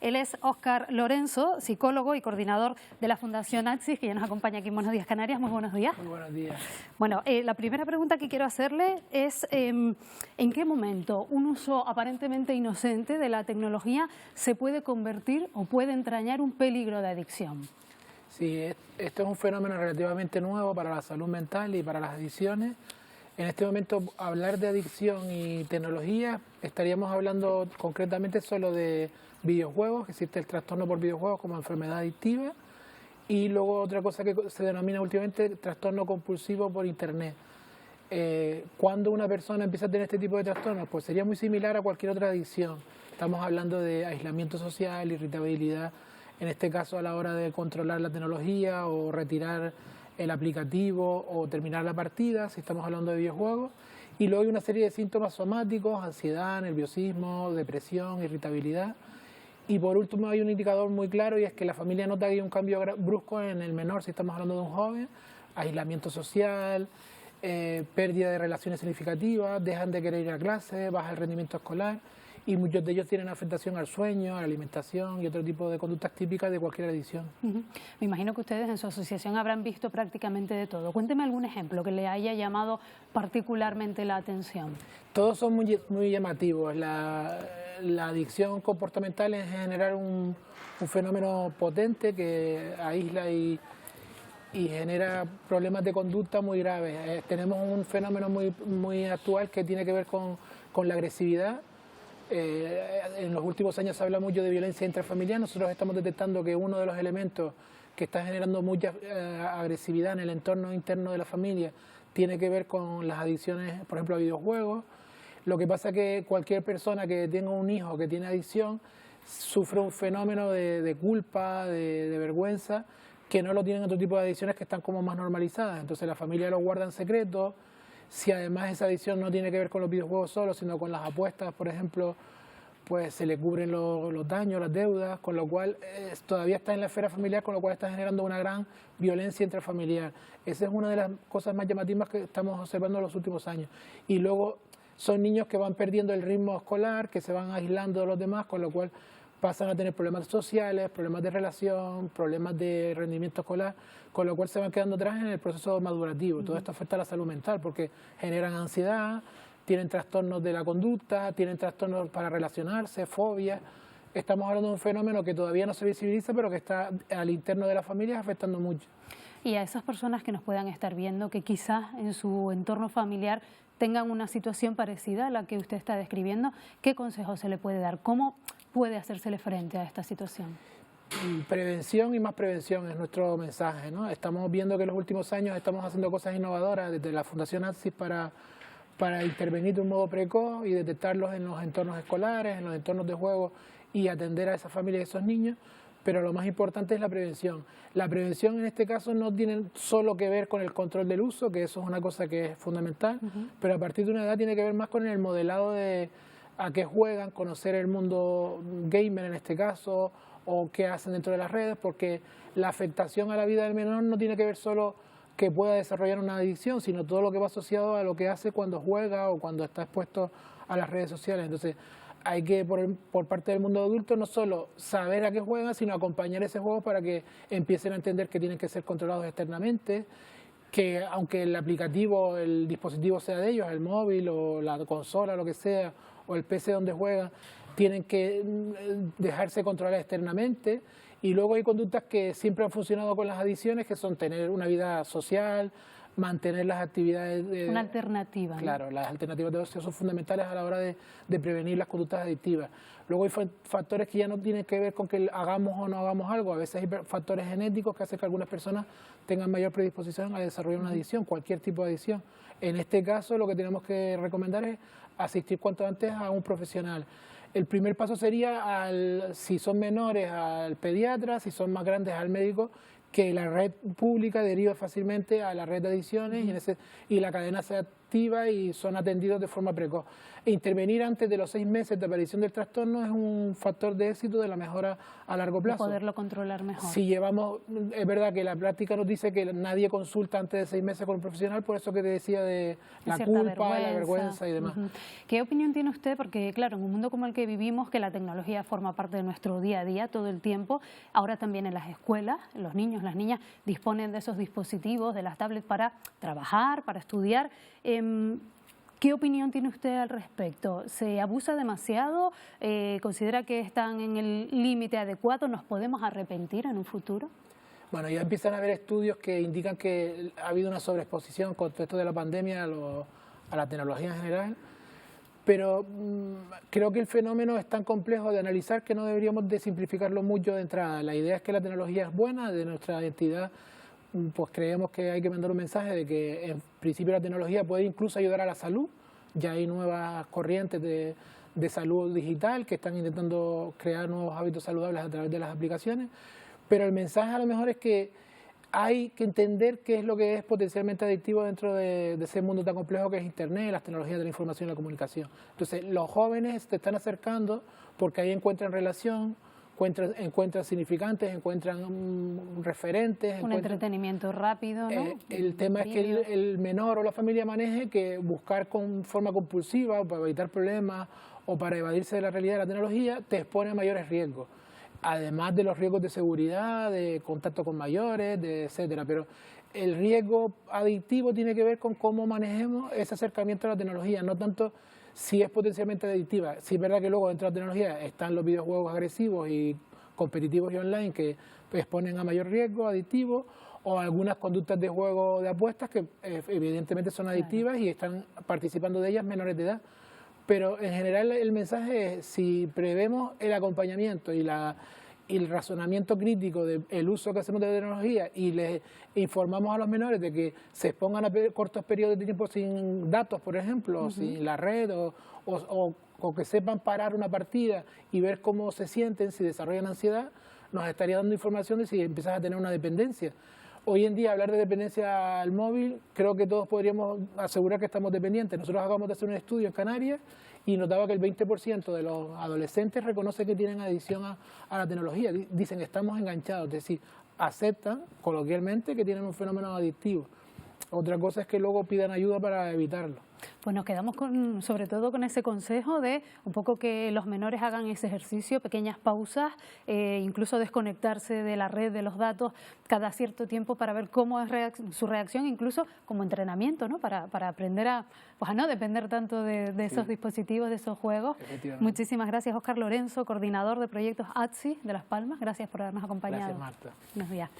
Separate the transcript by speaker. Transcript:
Speaker 1: Él es Óscar Lorenzo, psicólogo y coordinador de la Fundación Axis, que ya nos acompaña aquí en Buenos Días Canarias. Muy buenos días.
Speaker 2: Muy buenos días.
Speaker 1: Bueno, la primera pregunta que quiero hacerle es ¿en qué momento un uso aparentemente inocente de la tecnología se puede convertir o puede entrañar un peligro de adicción?
Speaker 2: Sí, esto es un fenómeno relativamente nuevo para la salud mental y para las adicciones. En este momento, hablar de adicción y tecnología, estaríamos hablando concretamente solo de videojuegos, que existe el trastorno por videojuegos como enfermedad adictiva, y luego otra cosa que se denomina últimamente trastorno compulsivo por Internet. Cuando una persona empieza a tener este tipo de trastornos, pues sería muy similar a cualquier otra adicción. Estamos hablando de aislamiento social, irritabilidad, en este caso a la hora de controlar la tecnología o retirar el aplicativo o terminar la partida, si estamos hablando de videojuegos. Y luego hay una serie de síntomas somáticos, ansiedad, nerviosismo, depresión, irritabilidad. Y por último hay un indicador muy claro y es que la familia nota que hay un cambio brusco en el menor, si estamos hablando de un joven, aislamiento social, pérdida de relaciones significativas, dejan de querer ir a clase, baja el rendimiento escolar y muchos de ellos tienen afectación al sueño, a la alimentación y otro tipo de conductas típicas de cualquier adicción.
Speaker 1: Me imagino que ustedes en su asociación habrán visto prácticamente de todo. Cuénteme algún ejemplo que le haya llamado particularmente la atención.
Speaker 2: Todos son muy llamativos. La adicción comportamental es en general un fenómeno potente que aísla y genera problemas de conducta muy graves. Tenemos un fenómeno muy actual que tiene que ver con la agresividad. En los últimos años se habla mucho de violencia intrafamiliar. Nosotros estamos detectando que uno de los elementos que está generando mucha agresividad en el entorno interno de la familia tiene que ver con las adicciones, por ejemplo, a videojuegos. Lo que pasa es que cualquier persona que tenga un hijo que tiene adicción sufre un fenómeno de culpa, de vergüenza, que no lo tienen otro tipo de adicciones que están como más normalizadas. Entonces la familia lo guarda en secreto. Si además esa adicción no tiene que ver con los videojuegos solo, sino con las apuestas, por ejemplo, pues se le cubren los daños, las deudas, con lo cual todavía está en la esfera familiar, con lo cual está generando una gran violencia intrafamiliar. Esa es una de las cosas más llamativas que estamos observando en los últimos años. Y luego son niños que van perdiendo el ritmo escolar, que se van aislando de los demás, con lo cual pasan a tener problemas sociales, problemas de relación, problemas de rendimiento escolar, con lo cual se van quedando atrás en el proceso madurativo. Todo esto afecta a la salud mental porque generan ansiedad, tienen trastornos de la conducta, tienen trastornos para relacionarse, fobias. Estamos hablando de un fenómeno que todavía no se visibiliza, pero que está al interno de las familias afectando mucho.
Speaker 1: Y a esas personas que nos puedan estar viendo, que quizás en su entorno familiar tengan una situación parecida a la que usted está describiendo, ¿qué consejo se le puede dar? ¿Cómo puede hacérsele frente a esta situación?
Speaker 2: Prevención y más prevención es nuestro mensaje, ¿no? Estamos viendo que en los últimos años estamos haciendo cosas innovadoras desde la Fundación Axis para intervenir de un modo precoz y detectarlos en los entornos escolares, en los entornos de juego y atender a esas familias y esos niños, pero lo más importante es la prevención. La prevención en este caso no tiene solo que ver con el control del uso, que eso es una cosa que es fundamental, pero a partir de una edad tiene que ver más con el modelado de a qué juegan, conocer el mundo gamer en este caso, o qué hacen dentro de las redes, porque la afectación a la vida del menor no tiene que ver solo que pueda desarrollar una adicción, sino todo lo que va asociado a lo que hace cuando juega o cuando está expuesto a las redes sociales. Entonces hay que, por parte del mundo adulto, no solo saber a qué juegan, sino acompañar ese juego para que empiecen a entender que tienen que ser controlados externamente, que aunque el aplicativo, el dispositivo sea de ellos, el móvil o la consola, lo que sea, o el PC donde juegan, tienen que dejarse controlar externamente. Y luego hay conductas que siempre han funcionado con las adicciones, que son tener una vida social, mantener las actividades
Speaker 1: una alternativa, ¿no?
Speaker 2: Claro, las alternativas de ocio son fundamentales a la hora de prevenir las conductas adictivas. Luego hay factores que ya no tienen que ver con que hagamos o no hagamos algo. A veces hay factores genéticos que hacen que algunas personas tengan mayor predisposición a desarrollar una adicción, cualquier tipo de adicción. En este caso lo que tenemos que recomendar es asistir cuanto antes a un profesional. El primer paso sería, si son menores, al pediatra, si son más grandes, al médico, que la red pública deriva fácilmente a la red de adicciones y la cadena sea activa y son atendidos de forma precoz. E intervenir antes de los 6 meses de aparición del trastorno es un factor de éxito de la mejora a largo plazo.
Speaker 1: Poderlo controlar mejor.
Speaker 2: Si llevamos, es verdad que la práctica nos dice que nadie consulta antes de 6 meses con un profesional, por eso que te decía de la culpa, la vergüenza y demás.
Speaker 1: ¿Qué opinión tiene usted? Porque claro, en un mundo como el que vivimos, que la tecnología forma parte de nuestro día a día todo el tiempo, ahora también en las escuelas, los niños, las niñas disponen de esos dispositivos, de las tablets para trabajar, para estudiar. ¿Qué opinión tiene usted al respecto? ¿Se abusa demasiado? ¿Considera que están en el límite adecuado? ¿Nos podemos arrepentir en un futuro?
Speaker 2: Bueno, ya empiezan a haber estudios que indican que ha habido una sobreexposición con todo esto de la pandemia a la tecnología en general, pero creo que el fenómeno es tan complejo de analizar que no deberíamos de simplificarlo mucho de entrada. La idea es que la tecnología es buena, de nuestra identidad pues creemos que hay que mandar un mensaje de que en principio la tecnología puede incluso ayudar a la salud. Ya hay nuevas corrientes de salud digital que están intentando crear nuevos hábitos saludables a través de las aplicaciones, pero el mensaje a lo mejor es que hay que entender qué es lo que es potencialmente adictivo dentro de ese mundo tan complejo que es Internet, las tecnologías de la información y la comunicación. Entonces los jóvenes te están acercando porque ahí encuentran relación, encuentran significantes, encuentran referentes.
Speaker 1: Un entretenimiento rápido, ¿no?
Speaker 2: El tema es que el menor o la familia maneje que buscar con forma compulsiva o para evitar problemas o para evadirse de la realidad de la tecnología te expone a mayores riesgos. Además de los riesgos de seguridad, de contacto con mayores, etcétera. Pero el riesgo adictivo tiene que ver con cómo manejemos ese acercamiento a la tecnología, no tanto si es potencialmente adictiva. Sí es verdad que luego dentro de la tecnología están los videojuegos agresivos y competitivos y online que exponen a mayor riesgo adictivo, o algunas conductas de juego de apuestas que evidentemente son adictivas y están participando de ellas menores de edad. Pero en general el mensaje es, si prevemos el acompañamiento y el razonamiento crítico del uso que hacemos de la tecnología y les informamos a los menores de que se expongan a cortos periodos de tiempo sin datos, por ejemplo, o sin la red, o que sepan parar una partida y ver cómo se sienten, si desarrollan ansiedad, nos estaría dando información de si empiezas a tener una dependencia. Hoy en día hablar de dependencia al móvil, creo que todos podríamos asegurar que estamos dependientes. Nosotros acabamos de hacer un estudio en Canarias y notaba que el 20% de los adolescentes reconoce que tienen adicción a la tecnología. Dicen que estamos enganchados, es decir, aceptan coloquialmente que tienen un fenómeno adictivo. Otra cosa es que luego pidan ayuda para evitarlo.
Speaker 1: Pues nos quedamos sobre todo con ese consejo de un poco que los menores hagan ese ejercicio, pequeñas pausas, incluso desconectarse de la red, de los datos cada cierto tiempo para ver cómo es su reacción, incluso como entrenamiento, ¿no? Para aprender a no depender tanto de esos dispositivos, de esos juegos. Muchísimas gracias, Óscar Lorenzo, coordinador de proyectos ATSI de Las Palmas. Gracias por habernos acompañado.
Speaker 2: Gracias, Marta.
Speaker 1: Buenos días.